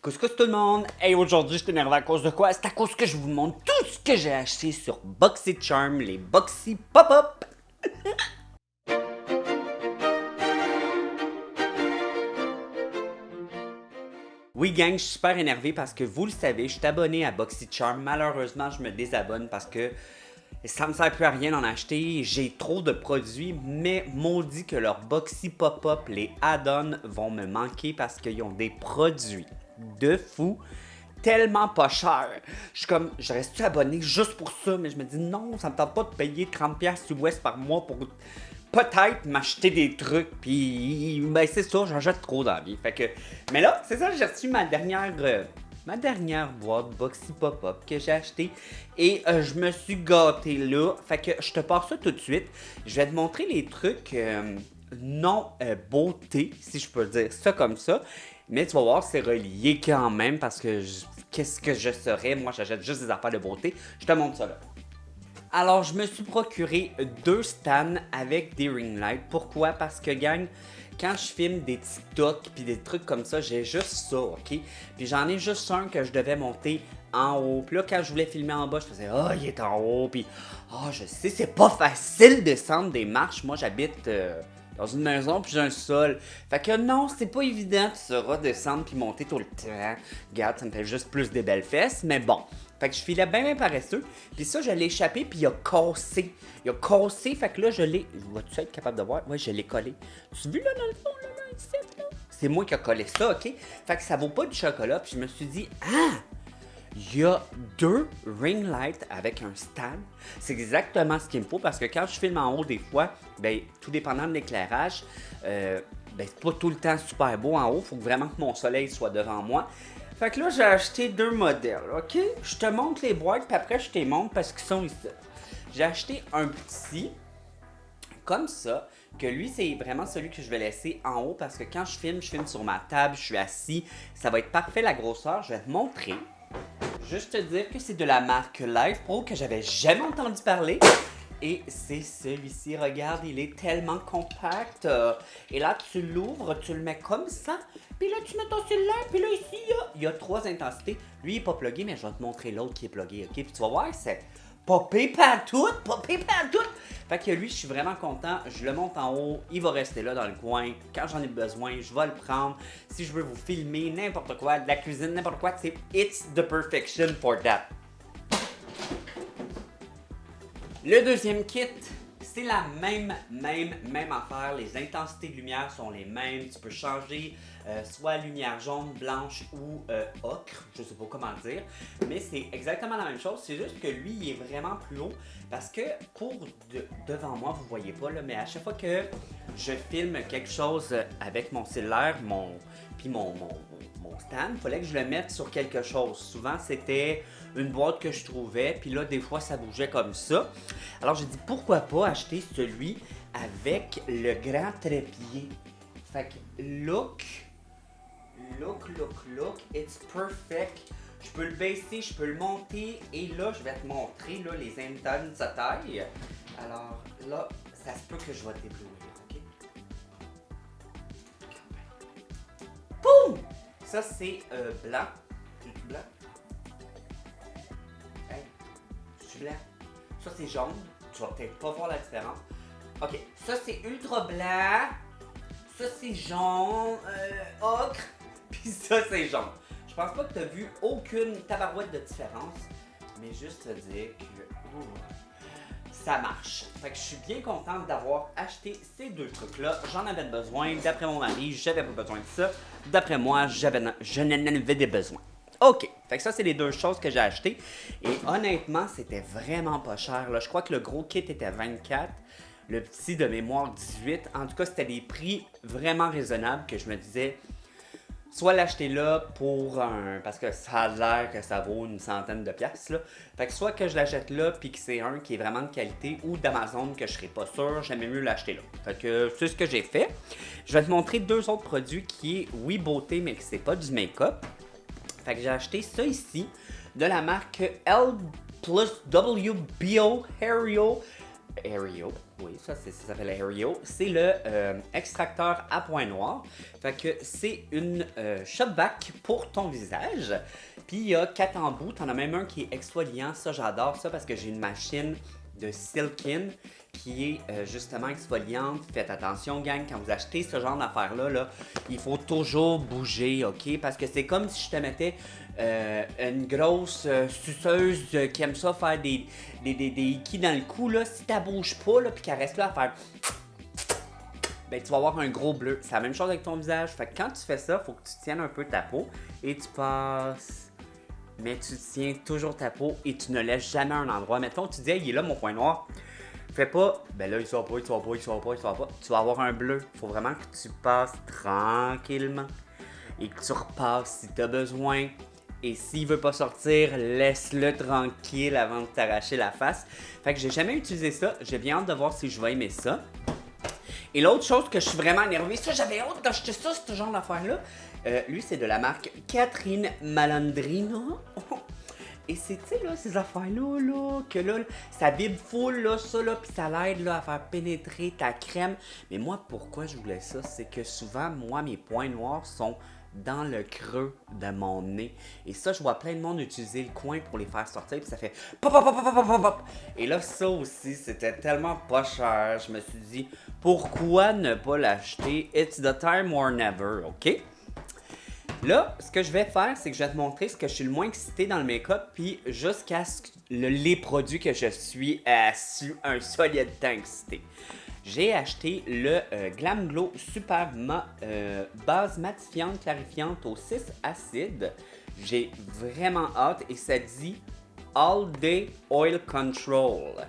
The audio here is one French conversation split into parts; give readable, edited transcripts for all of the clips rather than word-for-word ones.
Couscous tout le monde! Hey, aujourd'hui, je suis énervé à cause de quoi? C'est à cause que je vous montre tout ce que j'ai acheté sur BoxyCharm, les Boxy Pop-Up! Oui, gang, je suis super énervé parce que vous le savez, je suis abonné à BoxyCharm. Malheureusement, je me désabonne parce que ça me sert plus à rien d'en acheter. J'ai trop de produits, mais maudit que leurs Boxy Pop-Up, les add-ons vont me manquer parce qu'ils ont des produits de fou tellement pas cher. Je suis comme, je reste abonné juste pour ça, mais je me dis non, ça me tente pas de payer 30$ US par mois pour peut-être m'acheter des trucs, puis ben c'est ça, j'en jette trop dans la vie. Fait que, mais là, c'est ça, j'ai reçu ma dernière boîte Boxy Pop-Up que j'ai acheté et je me suis gâté là. Fait que je te passe ça tout de suite. Je vais te montrer les trucs non beauté, si je peux dire ça comme ça. Mais tu vas voir, c'est relié quand même parce que qu'est-ce que je serais? Moi, j'achète juste des affaires de beauté. Je te montre ça là. Alors, je me suis procuré 2 stands avec des ring lights. Pourquoi? Parce que, gang, quand je filme des TikTok puis des trucs comme ça, j'ai juste ça, ok? Puis j'en ai juste un que je devais monter en haut. Puis là, quand je voulais filmer en bas, je faisais « Ah, il est en haut! » Puis « Ah, je sais, c'est pas facile de descendre des marches. Moi, j'habite dans une maison puis j'ai un sol. Fait que non, c'est pas évident, tu sauras descendre puis monter tout le temps. Regarde, ça me fait juste plus des belles fesses, mais bon. Fait que je filais bien paresseux. Puis ça, je l'ai échappé, puis il a cassé. Il a cassé, fait que là, je l'ai... Vas-tu être capable de voir? Ouais, je l'ai collé. Tu as vu, là, dans le fond, là, ici, là? C'est moi qui ai collé ça, OK? Fait que ça vaut pas du chocolat, puis je me suis dit, ah! Il y a 2 ring lights avec un stand. C'est exactement ce qu'il me faut, parce que quand je filme en haut, des fois, ben, tout dépendant de l'éclairage, ben, c'est pas tout le temps super beau en haut. Faut vraiment que mon soleil soit devant moi. Fait que là, j'ai acheté 2 modèles, ok? Je te montre les boîtes, puis après, je te les montre parce qu'ils sont ici. J'ai acheté un petit, comme ça, que lui, c'est vraiment celui que je vais laisser en haut parce que quand je filme sur ma table, je suis assis. Ça va être parfait la grosseur. Je vais te montrer. Juste te dire que c'est de la marque Live Pro que j'avais jamais entendu parler. Et c'est celui-ci, regarde, il est tellement compact. Et là, tu l'ouvres, tu le mets comme ça. Puis là, tu mets ton cellulaire. Puis là, ici, il y a 3 intensités. Lui, il n'est pas plugué, mais je vais te montrer l'autre qui est plugué. OK? Puis tu vas voir, c'est popé partout. Fait que lui, je suis vraiment content. Je le monte en haut. Il va rester là dans le coin. Quand j'en ai besoin, je vais le prendre. Si je veux vous filmer n'importe quoi, de la cuisine, n'importe quoi, c'est it's the perfection for that. Le deuxième kit, c'est la même affaire. Les intensités de lumière sont les mêmes. Tu peux changer soit lumière jaune, blanche ou ocre. Je sais pas comment dire. Mais c'est exactement la même chose. C'est juste que lui, il est vraiment plus haut. Parce que devant moi, vous voyez pas, là, mais à chaque fois que je filme quelque chose avec mon cellulaire, mon stand, il fallait que je le mette sur quelque chose. Souvent, c'était une boîte que je trouvais, puis là, des fois, ça bougeait comme ça. Alors, j'ai dit, pourquoi pas acheter celui avec le grand trépied. Fait que, look, it's perfect. Je peux le baisser, je peux le monter, et là, je vais te montrer là, les intenses de taille. Alors, là, ça se peut que je vais t'éblouir, ok? Boum! Ça, c'est blanc. C'est blanc? Hey, c'est blanc. Ça, c'est jaune. Tu vas peut-être pas voir la différence. Ok, ça, c'est ultra blanc. Ça, c'est jaune. Ocre. Puis ça, c'est jaune. Je pense pas que tu as vu aucune tabarouette de différence. Mais juste te dire que ça marche. Fait que je suis bien contente d'avoir acheté ces 2 trucs-là. J'en avais besoin. D'après mon mari, j'avais pas besoin de ça. D'après moi, je n'en avais des besoins. OK. Fait que ça, c'est les 2 choses que j'ai achetées. Et honnêtement, c'était vraiment pas cher, là. Je crois que le gros kit était 24. Le petit de mémoire 18. En tout cas, c'était des prix vraiment raisonnables que je me disais... Soit l'acheter là pour parce que ça a l'air que ça vaut une centaine de piastres, là. Fait que soit que je l'achète là puis que c'est un qui est vraiment de qualité ou d'Amazon que je serais pas sûr, j'aimais mieux l'acheter là. Fait que c'est ce que j'ai fait. Je vais te montrer 2 autres produits qui est, oui, beauté, mais que c'est pas du make-up. Fait que j'ai acheté ça ici de la marque L plus WBO Aereo. Oui, ça s'appelle Aereo. C'est le extracteur à point noir. Fait que c'est une shop vac pour ton visage. Puis il y a 4 embouts. T'en as même un qui est exfoliant. Ça, j'adore ça parce que j'ai une machine de Silkin qui est justement exfoliante. Faites attention, gang, quand vous achetez ce genre d'affaires-là, là, il faut toujours bouger, ok? Parce que c'est comme si je te mettais une grosse suceuse qui aime ça faire des hikis dans le cou, là. Si tu bouges pas, là, puis qu'elle reste là à faire... Ben, tu vas avoir un gros bleu. C'est la même chose avec ton visage. Fait que quand tu fais ça, faut que tu tiennes un peu ta peau et tu passes... Mais tu tiens toujours ta peau et tu ne laisses jamais un endroit. Mettons, tu dis, hey, il est là mon point noir. Fais pas, ben là, il sort pas, il sort pas, il sort pas, il sort pas. Tu vas avoir un bleu. Faut vraiment que tu passes tranquillement et que tu repasses si tu as besoin. Et s'il veut pas sortir, laisse-le tranquille avant de t'arracher la face. Fait que j'ai jamais utilisé ça. J'ai bien hâte de voir si je vais aimer ça. Et l'autre chose que je suis vraiment énervé, ça j'avais hâte d'acheter ça, ce genre d'affaire-là. Lui, c'est de la marque Catherine Malandrino. Et c'est, tu sais, là, ces affaires-là, là, que là, ça vibre full, là, ça, là, pis ça l'aide, là, à faire pénétrer ta crème. Mais moi, pourquoi je voulais ça? C'est que souvent, moi, mes points noirs sont dans le creux de mon nez. Et ça, je vois plein de monde utiliser le coin pour les faire sortir, puis ça fait pop, pop, pop, pop, pop, pop, pop. Et là, ça aussi, c'était tellement pas cher. Je me suis dit, pourquoi ne pas l'acheter? It's the time or never, ok? Là, ce que je vais faire, c'est que je vais te montrer ce que je suis le moins excité dans le make-up, puis jusqu'à ce que les produits que je suis un solide temps excité. J'ai acheté le Glam Glow Super base matifiante clarifiante au 6 acide. J'ai vraiment hâte et ça dit All Day Oil Control.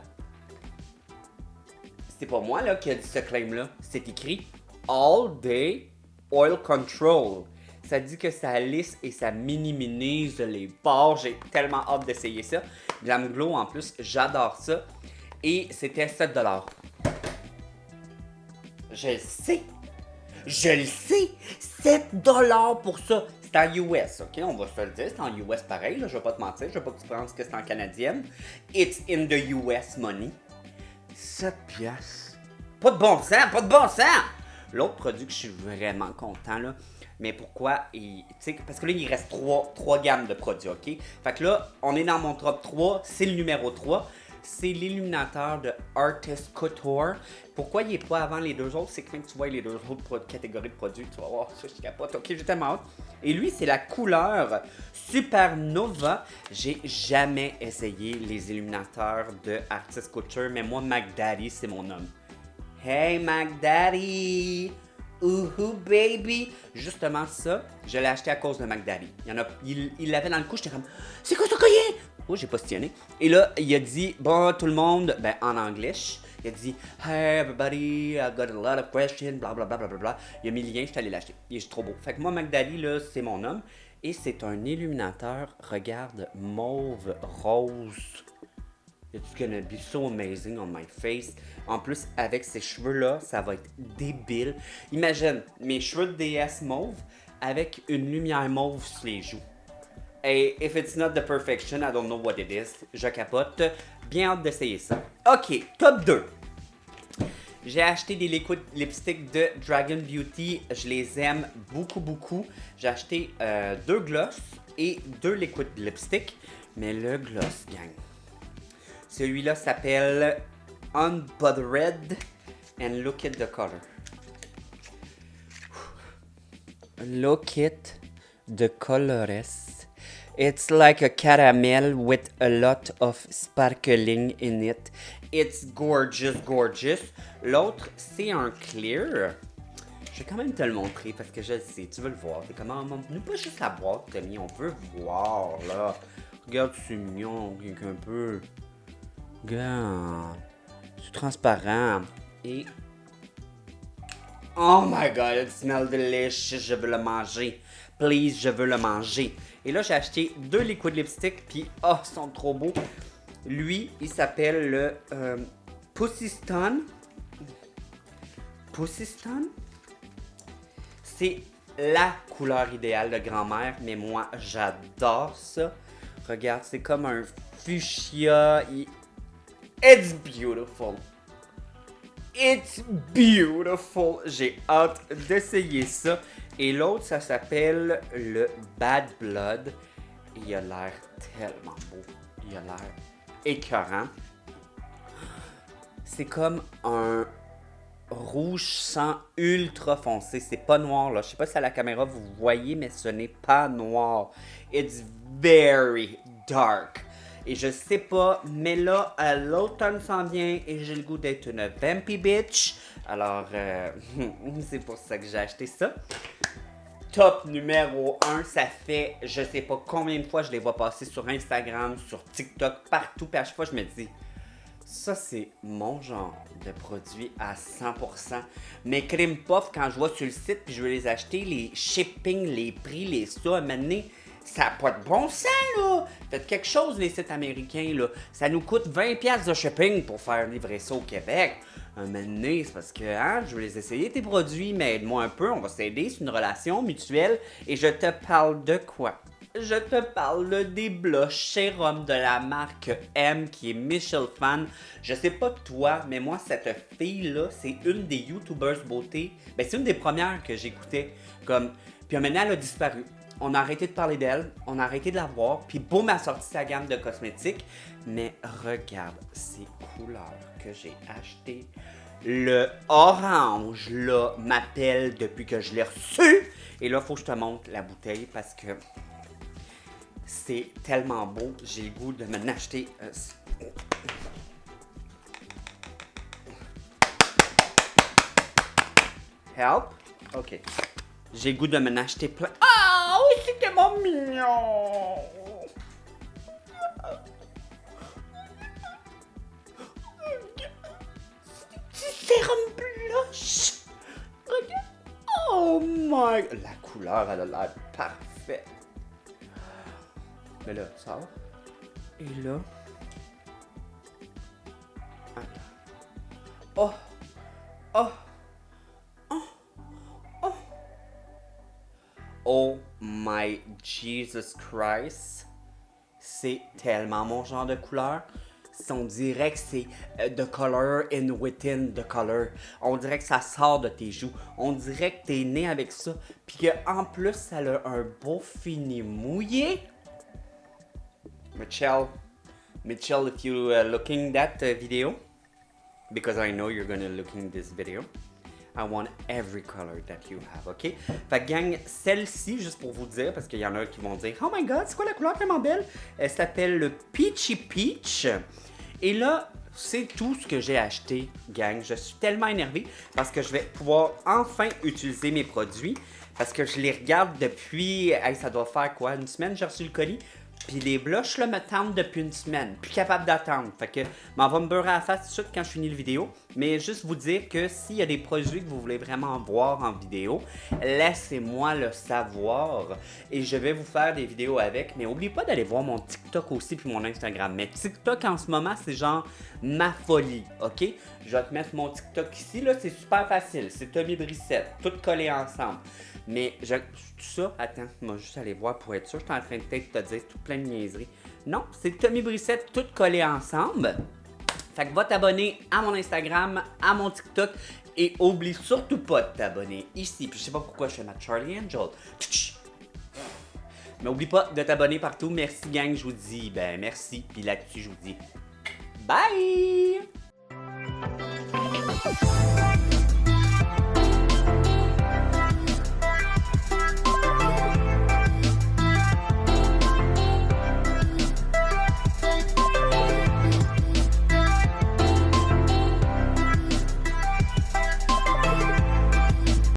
C'est pas moi là qui a dit ce claim-là, c'est écrit All Day Oil Control. Ça dit que ça lisse et ça minimise les pores. J'ai tellement hâte d'essayer ça. Glam Glow en plus, j'adore ça. Et c'était 7$. Je le sais. Je le sais. 7$ pour ça. C'est en US, ok? On va se le dire. C'est en US pareil. Là. Je vais pas te mentir. Je veux pas que tu penses que c'est en canadienne. It's in the US money. 7$. Pas de bon sens. Pas de bon sens. L'autre produit que je suis vraiment content, là. Mais pourquoi? Parce que là, il reste 3 gammes de produits, ok? Fait que là, on est dans mon top 3. C'est le numéro 3. C'est l'illuminateur de Artist Couture. Pourquoi il n'est pas avant les deux autres? C'est que quand tu vois les deux autres catégories de produits, tu vas voir ça, je capote. Ok, j'ai tellement hâte. Et lui, c'est la couleur Supernova. J'ai jamais essayé les illuminateurs de Artist Couture, mais moi, McDaddy, c'est mon homme. Hey, McDaddy! Ouhou, baby! Justement, ça, je l'ai acheté à cause de McDaddy. Il l'avait dans le cou, j'étais comme, c'est quoi ce collier? Oh, j'ai positionné. Et là, il a dit, bon, tout le monde, ben, en anglais, il a dit, hey, everybody, I got a lot of questions, blablabla. Bla, bla, bla. Il a mis le lien, je suis allé l'acheter. Il est trop beau. Fait que moi, McDaddy, là, c'est mon homme. Et c'est un illuminateur, regarde, mauve, rose. It's gonna be so amazing on my face. En plus, avec ces cheveux-là, ça va être débile. Imagine, mes cheveux de déesse mauve avec une lumière mauve sur les joues. Et if it's not the perfection, I don't know what it is. Je capote. Bien hâte d'essayer ça. Ok, top 2. J'ai acheté des liquid lipsticks de Dragon Beauty. Je les aime beaucoup, beaucoup. J'ai acheté 2 gloss et 2 liquid lipsticks. Mais le gloss, gang. Celui-là s'appelle Unbothered and Look at the color. Look at the colors. It's like a caramel with a lot of sparkling in it. It's gorgeous, gorgeous. L'autre, c'est un clear. Je vais quand même te le montrer parce que je le sais, tu veux le voir. T'es comment, nous pas juste la boîte, Tommy, on veut voir, là. Regarde, c'est mignon, un peu. Regarde, c'est transparent. Et... oh my god, it smells delicious, je veux le manger. Please, je veux le manger. Et là, j'ai acheté 2 liquid lipsticks, puis oh, ils sont trop beaux. Lui, il s'appelle le Pussyston. Pussyston? C'est la couleur idéale de grand-mère, mais moi, j'adore ça. Regarde, c'est comme un fuchsia. It's beautiful. It's beautiful. J'ai hâte d'essayer ça. Et l'autre, ça s'appelle le Bad Blood. Il a l'air tellement beau. Il a l'air écœurant. C'est comme un rouge sang ultra foncé. C'est pas noir, là. Je sais pas si à la caméra vous voyez, mais ce n'est pas noir. It's very dark. Et je sais pas, mais là, l'automne s'en vient et j'ai le goût d'être une vampy bitch. Alors, c'est pour ça que j'ai acheté ça. Top numéro 1, ça fait je sais pas combien de fois je les vois passer sur Instagram, sur TikTok, partout. Puis à chaque fois, je me dis, ça c'est mon genre de produit à 100%. Mes cream puffs, quand je vois sur le site puis je veux les acheter, les shipping, les prix, les ça, à un moment donné, ça n'a pas de bon sens, là! Faites quelque chose, les sites américains, là. Ça nous coûte 20$ de shipping pour faire livrer ça au Québec. Un moment donné, c'est parce que, hein, je veux les essayer, tes produits, mais aide-moi un peu, on va s'aider, c'est une relation mutuelle. Et je te parle de quoi? Je te parle des blushs sérum de la marque M, qui est Michelle Fan. Je sais pas toi, mais moi, cette fille-là, c'est une des YouTubers beauté. Ben, c'est une des premières que j'écoutais. Puis maintenant, elle a disparu. On a arrêté de parler d'elle, on a arrêté de la voir, puis boum, elle a sorti sa gamme de cosmétiques. Mais regarde ces couleurs que j'ai achetées. Le orange, là, m'appelle depuis que je l'ai reçu. Et là, faut que je te montre la bouteille parce que c'est tellement beau. J'ai le goût de m'en acheter. Help? OK. J'ai le goût de m'en acheter plein. Ah oui, c'est tellement mignon! Petit sérum blush! Regarde! Oh my! La couleur, elle a l'air parfaite. Mais là, ça va. Et là. Oh! Oh! Oh my Jesus Christ. C'est tellement mon genre de couleur. On dirait que c'est the color in within the color. On dirait que ça sort de tes joues. On dirait que t'es né avec ça. Puis qu'en plus, ça a un beau fini mouillé. Michelle, if you looking that video, because I know you're gonna looking this video, I want every color that you have, OK? Fait que gang, celle-ci, juste pour vous dire, parce qu'il y en a qui vont dire « Oh my God, c'est quoi la couleur tellement belle? » Elle s'appelle le Peachy Peach. Et là, c'est tout ce que j'ai acheté, gang. Je suis tellement énervé parce que je vais pouvoir enfin utiliser mes produits. Parce que je les regarde depuis, ça doit faire quoi, une semaine, j'ai reçu le colis. Puis les blushs là me tentent depuis une semaine, plus capable d'attendre. Fait que m'en va me beurrer à la face tout de suite quand je finis le vidéo. Mais juste vous dire que s'il y a des produits que vous voulez vraiment voir en vidéo, laissez-moi le savoir. Et je vais vous faire des vidéos avec. Mais n'oubliez pas d'aller voir mon TikTok aussi puis mon Instagram. Mais TikTok en ce moment, c'est genre ma folie, ok? Je vais te mettre mon TikTok ici, là, c'est super facile. C'est Tommy Brissette, tout collé ensemble. Mais tout ça, attends, moi juste aller voir pour être sûr. Je suis en train de peut-être te dire tout plein de niaiseries. Non, c'est Tommy Brissette, tout collé ensemble. Fait que va t'abonner à mon Instagram, à mon TikTok. Et oublie surtout pas de t'abonner ici. Puis je sais pas pourquoi je fais ma Charlie Angel. Mais oublie pas de t'abonner partout. Merci gang, je vous dis merci. Puis là-dessus, je vous dis bye!